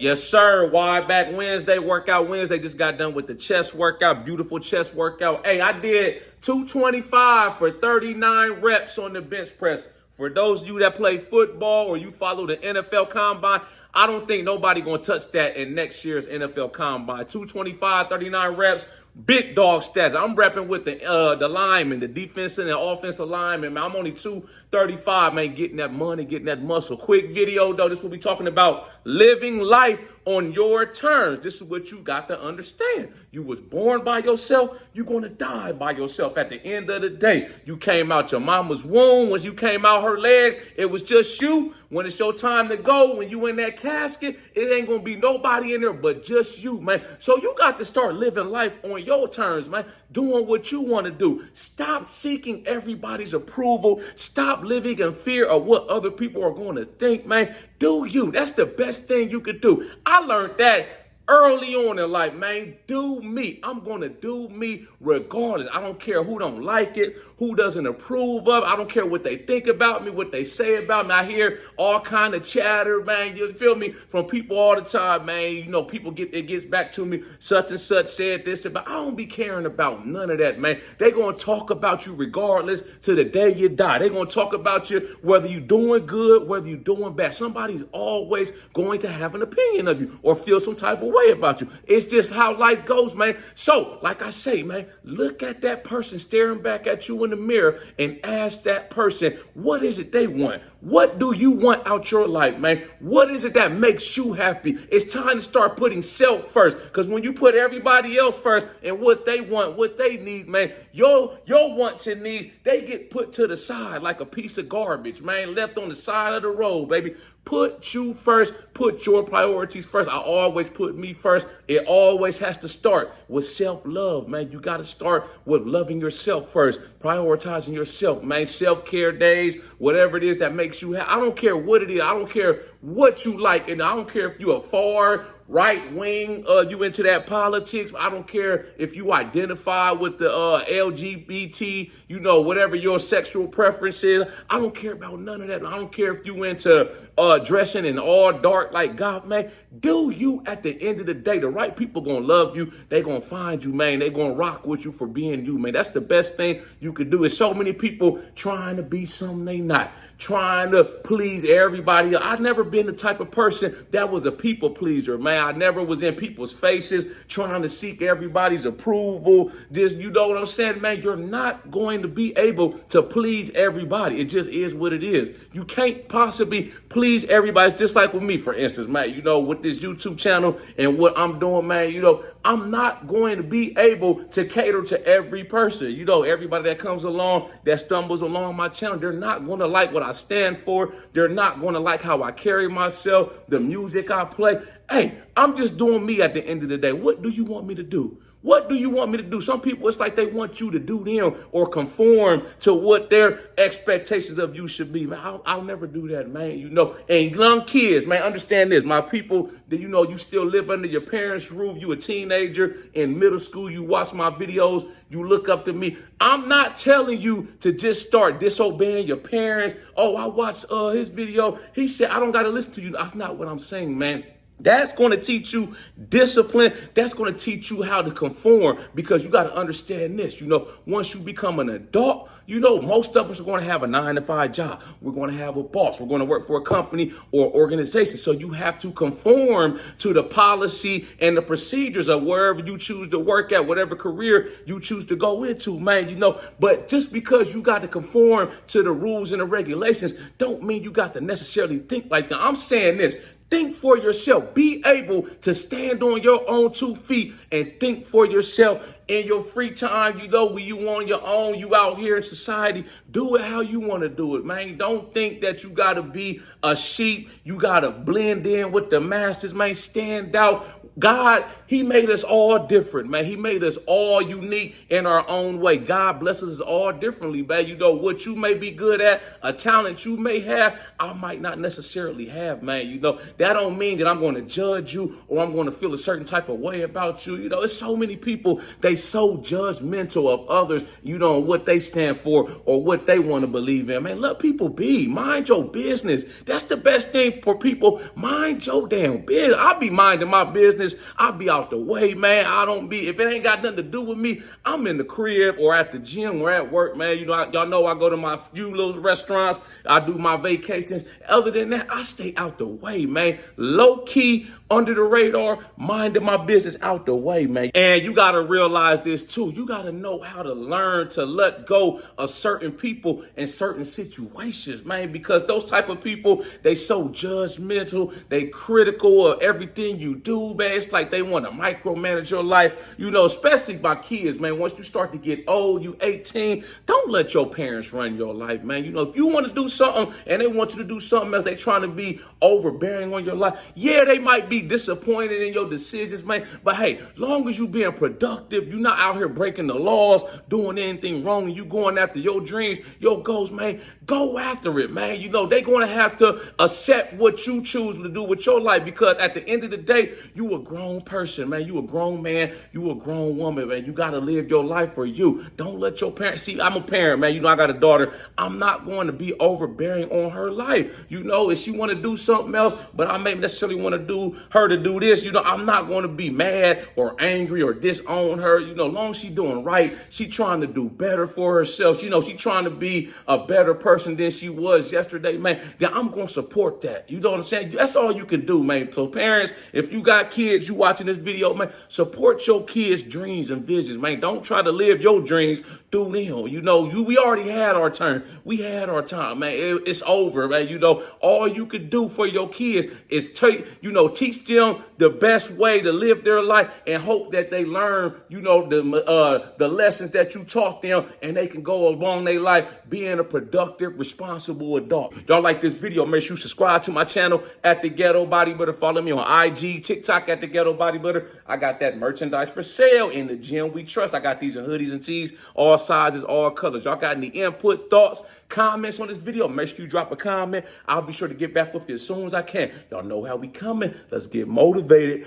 Yes, sir. Wide back Wednesday, workout Wednesday. Just got done with the chest workout, beautiful chest workout. Hey, I did 225 for 39 reps on the bench press. For those of you that play football or you follow the NFL Combine, I don't think nobody going to touch that in next year's NFL Combine. 225, 39 reps. Big dog stats. I'm repping with the linemen, the defensive and offensive linemen. Man, I'm only 235, man, getting that money, getting that muscle. Quick video, though. This will be talking about living life on your terms. This is what you got to understand. You was born by yourself. You're going to die by yourself. At the end of the day, you came out your mama's womb. When you came out her legs, it was just you. When it's your time to go, when you in that casket, it ain't going to be nobody in there but just you, man. So you got to start living life on your terms, man. Doing what you want to do. Stop seeking everybody's approval. Stop living in fear of what other people are going to think, man. Do you. That's the best thing you could do. I learned that early on in life, man. Do me. I'm going to do me regardless. I don't care who don't like it, who doesn't approve of it. I don't care what they think about me, what they say about me. I hear all kind of chatter, man. You feel me? From people all the time, man. You know, it gets back to me. Such and such said this, but I don't be caring about none of that, man. They going to talk about you regardless to the day you die. They going to talk about you whether you doing good, whether you doing bad. Somebody's always going to have an opinion of you or feel some type of way about you. It's just how life goes, man. So, like I say, man, look at that person staring back at you in the mirror and ask that person, what is it they want? What do you want out your life, man? What is it that makes you happy? It's time to start putting self first. Because when you put everybody else first and what they want, what they need, man, your wants and needs, they get put to the side like a piece of garbage, man, left on the side of the road, baby. Put you first. Put your priorities first. I always put me first. It always has to start with self-love, man. You got to start with loving yourself first, prioritizing yourself, man. Self-care days, whatever it is that makes you happy. I don't care what it is. I don't care what you like. And I don't care if you're a far right wing, you into that politics. I don't care if you identify with the LGBT, you know, whatever your sexual preference is. I don't care about none of that. I don't care if you into dressing in all dark like God, man. Do you at the end of the day? The right people gonna love you. They gonna find you, man. They gonna rock with you for being you, man. That's the best thing you could do. Is so many people trying to be something they not, trying to please everybody. I've never been the type of person that was a people pleaser, man. I never was in people's faces trying to seek everybody's approval. Just, you know what I'm saying, man? You're not going to be able to please everybody. It just is what it is. You can't possibly please everybody. It's just like with me, for instance, man, you know, with this YouTube channel and what I'm doing, man, you know, I'm not going to be able to cater to every person. You know, everybody that comes along, that stumbles along my channel, they're not going to like what I stand for. They're not going to like how I carry myself, the music I play. Hey, I'm just doing me at the end of the day. What do you want me to do? What do you want me to do? Some people, it's like they want you to do them or conform to what their expectations of you should be. Man, I'll never do that, man. You know, and young kids, man, understand this. My people that, you know, you still live under your parents' roof. You a teenager in middle school. You watch my videos. You look up to me. I'm not telling you to just start disobeying your parents. Oh, I watched his video. He said, I don't got to listen to you. That's not what I'm saying, man. That's going to teach you discipline. That's going to teach you how to conform, because you got to understand this. You know, once you become an adult, you know, most of us are going to have a 9-to-5 job. We're going to have a boss. We're going to work for a company or organization. So you have to conform to the policy and the procedures of wherever you choose to work at, whatever career you choose to go into, man, you know. But just because you got to conform to the rules and the regulations don't mean you got to necessarily think like that. I'm saying this. Think for yourself. Be able to stand on your own 2 feet and think for yourself in your free time. You know, when you on your own, you out here in society, do it how you want to do it, man. Don't think that you got to be a sheep. You got to blend in with the masses, man. Stand out. God, he made us all different, man. He made us all unique in our own way. God blesses us all differently, man. You know, what you may be good at, a talent you may have, I might not necessarily have, man. You know, that don't mean that I'm going to judge you or I'm going to feel a certain type of way about you. You know, there's so many people, they so judgmental of others, you know, what they stand for or what they want to believe in. Man, let people be. Mind your business. That's the best thing for people. Mind your damn business. I be minding my business. I be out the way, man. I don't be, if it ain't got nothing to do with me, I'm in the crib or at the gym or at work, man. You know, y'all know I go to my few little restaurants. I do my vacations. Other than that, I stay out the way, man. Low key, under the radar, minding my business out the way, man. And you got to realize this too. You got to know how to learn to let go of certain people in certain situations, man, because those type of people, they so judgmental, they critical of everything you do, man. It's like they want to micromanage your life, you know, especially my kids, man. Once you start to get old, you 18, don't let your parents run your life, man. You know, if you want to do something and they want you to do something else, they trying to be overbearing on your life. Yeah, they might be disappointed in your decisions, man. But hey, long as you being productive, you're not out here breaking the laws, doing anything wrong, and you going after your dreams, your goals, man, go after it, man. You know, they going to have to accept what you choose to do with your life, because at the end of the day, you a grown person, man. You a grown man. You a grown woman, man. You got to live your life for you. Don't let your parents, see, I'm a parent, man. You know, I got a daughter. I'm not going to be overbearing on her life. You know, if she want to do something else, but I may necessarily want to do her to do this, you know, I'm not going to be mad or angry or disown her. You know, long as she doing right, she trying to do better for herself. You know, she trying to be a better person than she was yesterday, man. Yeah, I'm going to support that. You know what I'm saying? That's all you can do, man. So parents, if you got kids, you watching this video, man, support your kids' dreams and visions, man. Don't try to live your dreams through them. You know, we already had our turn. We had our time, man. It's over, man. You know, all you could do for your kids is teach them the best way to live their life and hope that they learn, you know, the lessons that you taught them, and they can go along their life being a productive, responsible adult. Y'all like this video, make sure you subscribe to my channel at the Ghetto Bodybuilder. Follow me on IG, TikTok at the Ghetto Bodybuilder. I got that merchandise for sale in the gym we trust. I got these in hoodies and tees, all sizes, all colors. Y'all got any input, thoughts, comments on this video? Make sure you drop a comment. I'll be sure to get back with you as soon as I can. Y'all know how we coming. Let's get motivated.